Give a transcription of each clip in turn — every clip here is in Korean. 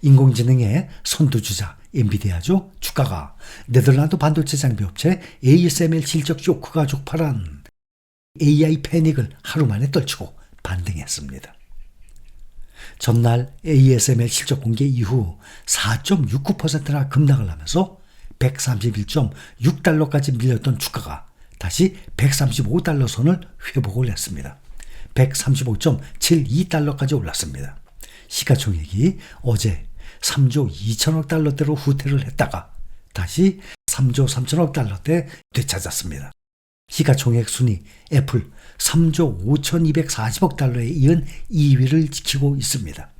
인공지능의 선두주자 엔비디아죠. 주가가 네덜란드 반도체 장비업체 ASML 실적 쇼크가 촉발한 AI 패닉을 하루 만에 떨치고 반등했습니다. 전날 ASML 실적 공개 이후 4.69%나 급락을 하면서 131.6달러까지 밀렸던 주가가 다시 135달러 선을 회복을 했습니다. 135.72달러까지 올랐습니다. 시가총액이 어제 3조 2천억 달러대로 후퇴를 했다가 다시 3조 3천억 달러대 되찾았습니다. 시가총액 순위 애플 3조 5,240억 달러에 이은 2위를 지키고 있습니다.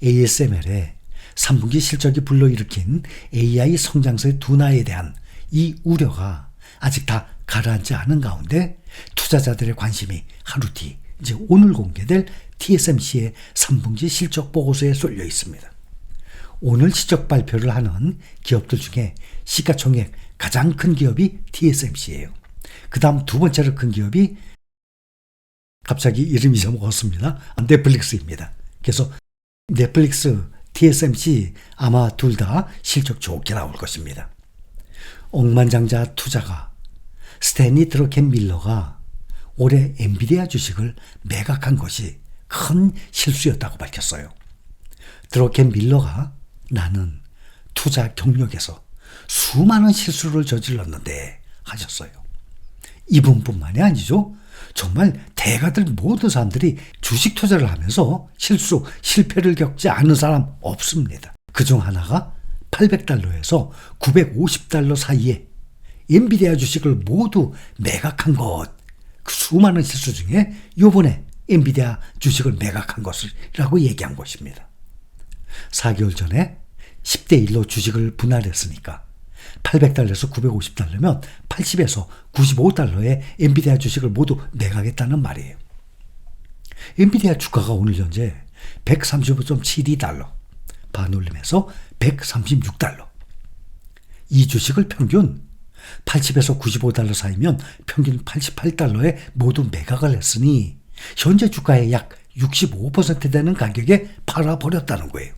ASML의 3분기 실적이 불러일으킨 AI 성장세의 둔화에 대한 이 우려가 아직 다 가라앉지 않은 가운데 투자자들의 관심이 하루 뒤 이제 오늘 공개될 TSMC의 3분기 실적 보고서에 쏠려 있습니다. 오늘 실적 발표를 하는 기업들 중에 시가총액 가장 큰 기업이 TSMC예요. 그 다음 두 번째로 큰 기업이 갑자기 이름 잊어먹었습니다. 넷플릭스입니다. 그래서 넷플릭스, TSMC 아마 둘 다 실적 좋게 나올 것입니다. 억만장자 투자가 스탠리 드러켄 밀러가 올해 엔비디아 주식을 매각한 것이 큰 실수였다고 밝혔어요. 드러켄 밀러가 나는 투자 경력에서 수많은 실수를 저질렀는데 하셨어요. 이분뿐만이 아니죠. 정말 대가들 모든 사람들이 주식 투자를 하면서 실패를 겪지 않은 사람 없습니다. 그중 하나가 800달러에서 950달러 사이에 엔비디아 주식을 모두 매각한 것. 그 수많은 실수 중에 요번에 엔비디아 주식을 매각한 것이라고 얘기한 것입니다. 4개월 전에 10대 1로 주식을 분할했으니까 800달러에서 950달러면 80에서 95달러의 엔비디아 주식을 모두 매각했다는 말이에요. 엔비디아 주가가 오늘 현재 135.72달러, 반올림해서 136달러. 이 주식을 평균 80에서 95달러 사이면 평균 88달러에 모두 매각을 했으니 현재 주가의 약 65% 되는 가격에 팔아버렸다는 거예요.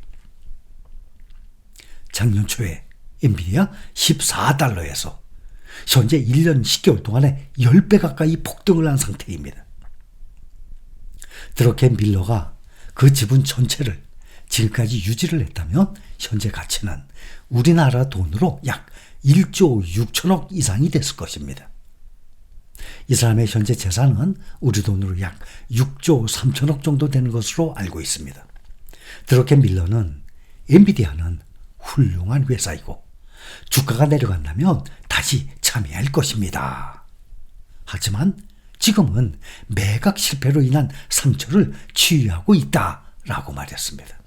작년 초에 엔비디아 14달러에서 현재 1년 10개월 동안에 10배 가까이 폭등을 한 상태입니다. 드러켄 밀러가 그 지분 전체를 지금까지 유지를 했다면 현재 가치는 우리나라 돈으로 약 1조 6천억 이상이 됐을 것입니다. 이 사람의 현재 재산은 우리 돈으로 약 6조 3천억 정도 되는 것으로 알고 있습니다. 드러켄 밀러는 엔비디아는 훌륭한 회사이고 주가가 내려간다면 다시 참여할 것입니다. 하지만 지금은 매각 실패로 인한 상처를 치유하고 있다라고 말했습니다.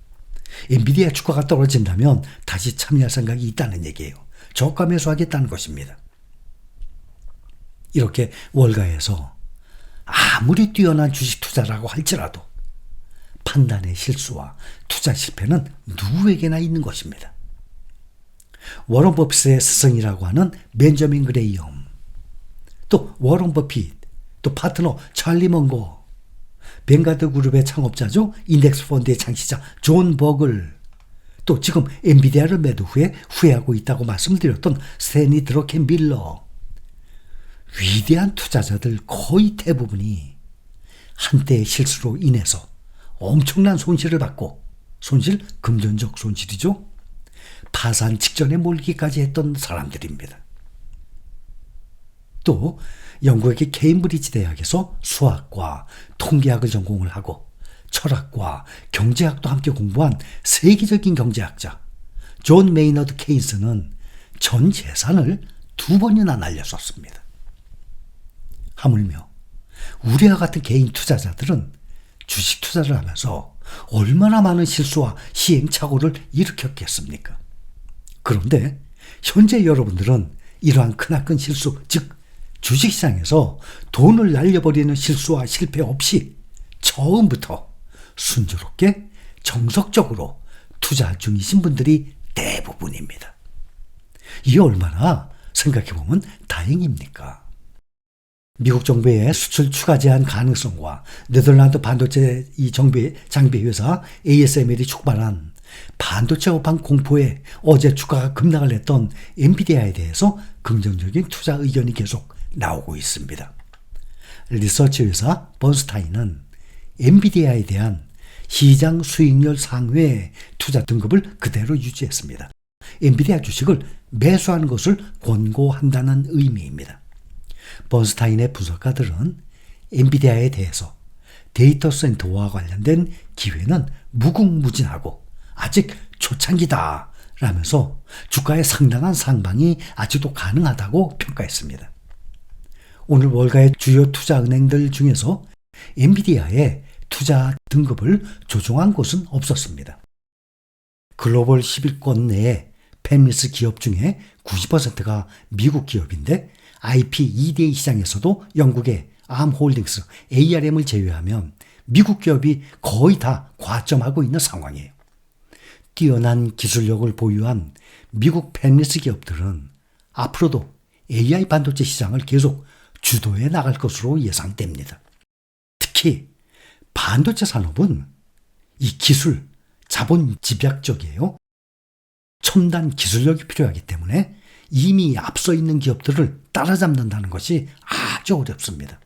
엔비디아 주가가 떨어진다면 다시 참여할 생각이 있다는 얘기예요. 저가 매수하겠다는 것입니다. 이렇게 월가에서 아무리 뛰어난 주식 투자라고 할지라도 판단의 실수와 투자 실패는 누구에게나 있는 것입니다. 워런 버핏의 스승이라고 하는 벤저민 그레이엄, 또 워런 버핏, 또 파트너 찰리 먼거, 뱅가드 그룹의 창업자죠. 인덱스 펀드의 창시자 존 버글, 또 지금 엔비디아를 매도 후에 후회하고 있다고 말씀드렸던 스탠리 드러켄 밀러. 위대한 투자자들 거의 대부분이 한때의 실수로 인해서 엄청난 손실을 받고, 손실, 금전적 손실이죠. 파산 직전에 몰기까지 했던 사람들입니다. 또 영국의 케임브리지 대학에서 수학과 통계학을 전공을 하고 철학과 경제학도 함께 공부한 세계적인 경제학자 존 메이너드 케인스는 전 재산을 2번이나 날렸었습니다. 하물며 우리와 같은 개인 투자자들은 주식 투자를 하면서 얼마나 많은 실수와 시행착오를 일으켰겠습니까? 그런데 현재 여러분들은 이러한 크나큰 실수, 즉 주식시장에서 돈을 날려버리는 실수와 실패 없이 처음부터 순조롭게 정석적으로 투자 중이신 분들이 대부분입니다. 이게 얼마나 생각해보면 다행입니까? 미국 정부의 수출 추가 제한 가능성과 네덜란드 반도체 이 장비 회사 ASML이 촉발한 반도체 업황 공포에 어제 주가가 급락을 했던 엔비디아에 대해서 긍정적인 투자 의견이 계속 나오고 있습니다. 리서치 회사 번스타인은 엔비디아에 대한 시장 수익률 상회 투자 등급을 그대로 유지했습니다. 엔비디아 주식을 매수하는 것을 권고한다는 의미입니다. 번스타인의 분석가들은 엔비디아에 대해서 데이터 센터와 관련된 기회는 무궁무진하고 아직 초창기다 라면서 주가의 상당한 상방이 아직도 가능하다고 평가했습니다. 오늘 월가의 주요 투자은행들 중에서 엔비디아의 투자 등급을 조정한 곳은 없었습니다. 글로벌 10위권 내에 팹리스 기업 중에 90%가 미국 기업인데 IP EDA 시장에서도 영국의 암홀딩스, ARM을 제외하면 미국 기업이 거의 다 과점하고 있는 상황이에요. 뛰어난 기술력을 보유한 미국 팹리스 기업들은 앞으로도 AI 반도체 시장을 계속 주도해 나갈 것으로 예상됩니다. 특히 반도체 산업은 이 기술, 자본 집약적이에요. 첨단 기술력이 필요하기 때문에 이미 앞서 있는 기업들을 따라잡는다는 것이 아주 어렵습니다.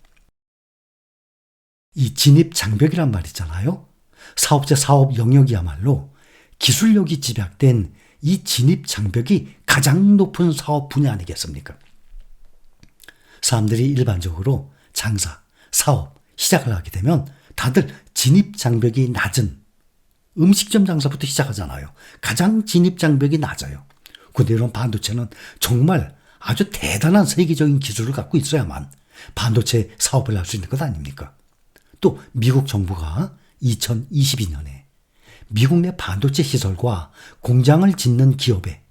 이 진입 장벽이란 말 있잖아요. 사업체 사업 영역이야말로 기술력이 집약된 이 진입 장벽이 가장 높은 사업 분야 아니겠습니까? 사람들이 일반적으로 장사, 사업, 시작을 하게 되면 다들 진입 장벽이 낮은 음식점 장사부터 시작하잖아요. 가장 진입 장벽이 낮아요. 근데 이런 반도체는 정말 아주 대단한 세계적인 기술을 갖고 있어야만 반도체 사업을 할 수 있는 것 아닙니까? 또 미국 정부가 2022년에 미국 내 반도체 시설과 공장을 짓는 기업에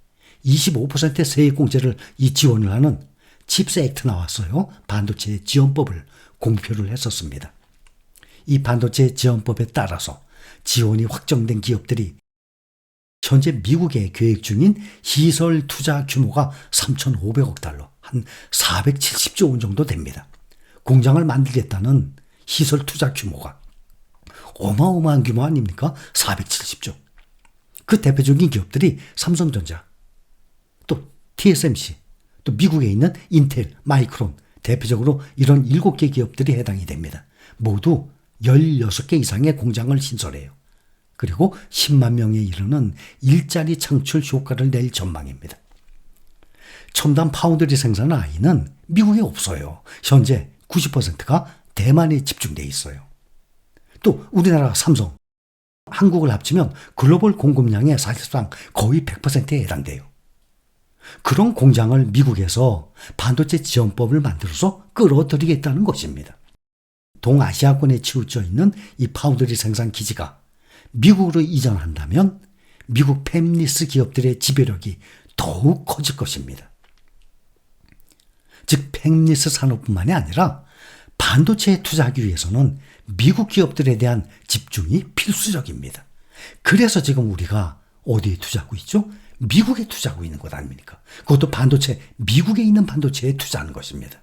25%의 세액공제를 지원을 하는 칩스 액트 나왔어요. 반도체 지원법을 공표를 했었습니다. 이 반도체 지원법에 따라서 지원이 확정된 기업들이 현재 미국에 계획 중인 시설 투자 규모가 3,500억 달러, 한 470조 원 정도 됩니다. 공장을 만들겠다는 시설 투자 규모가 어마어마한 규모 아닙니까? 470조. 그 대표적인 기업들이 삼성전자, 또 TSMC, 또 미국에 있는 인텔, 마이크론, 대표적으로 이런 7개 기업들이 해당이 됩니다. 모두 16개 이상의 공장을 신설해요. 그리고 10만 명에 이르는 일자리 창출 효과를 낼 전망입니다. 첨단 파운드리 생산 라인은 미국에 없어요. 현재 90%가 대만에 집중돼 있어요. 또 우리나라 삼성, 한국을 합치면 글로벌 공급량의 사실상 거의 100%에 해당돼요. 그런 공장을 미국에서 반도체 지원법을 만들어서 끌어들이겠다는 것입니다. 동아시아권에 치우쳐 있는 이 파운드리 생산 기지가 미국으로 이전한다면 미국 팹리스 기업들의 지배력이 더욱 커질 것입니다. 즉 팹리스 산업뿐만이 아니라 반도체에 투자하기 위해서는 미국 기업들에 대한 집중이 필수적입니다. 그래서 지금 우리가 어디에 투자하고 있죠? 미국에 투자하고 있는 것 아닙니까? 그것도 반도체, 미국에 있는 반도체에 투자하는 것입니다.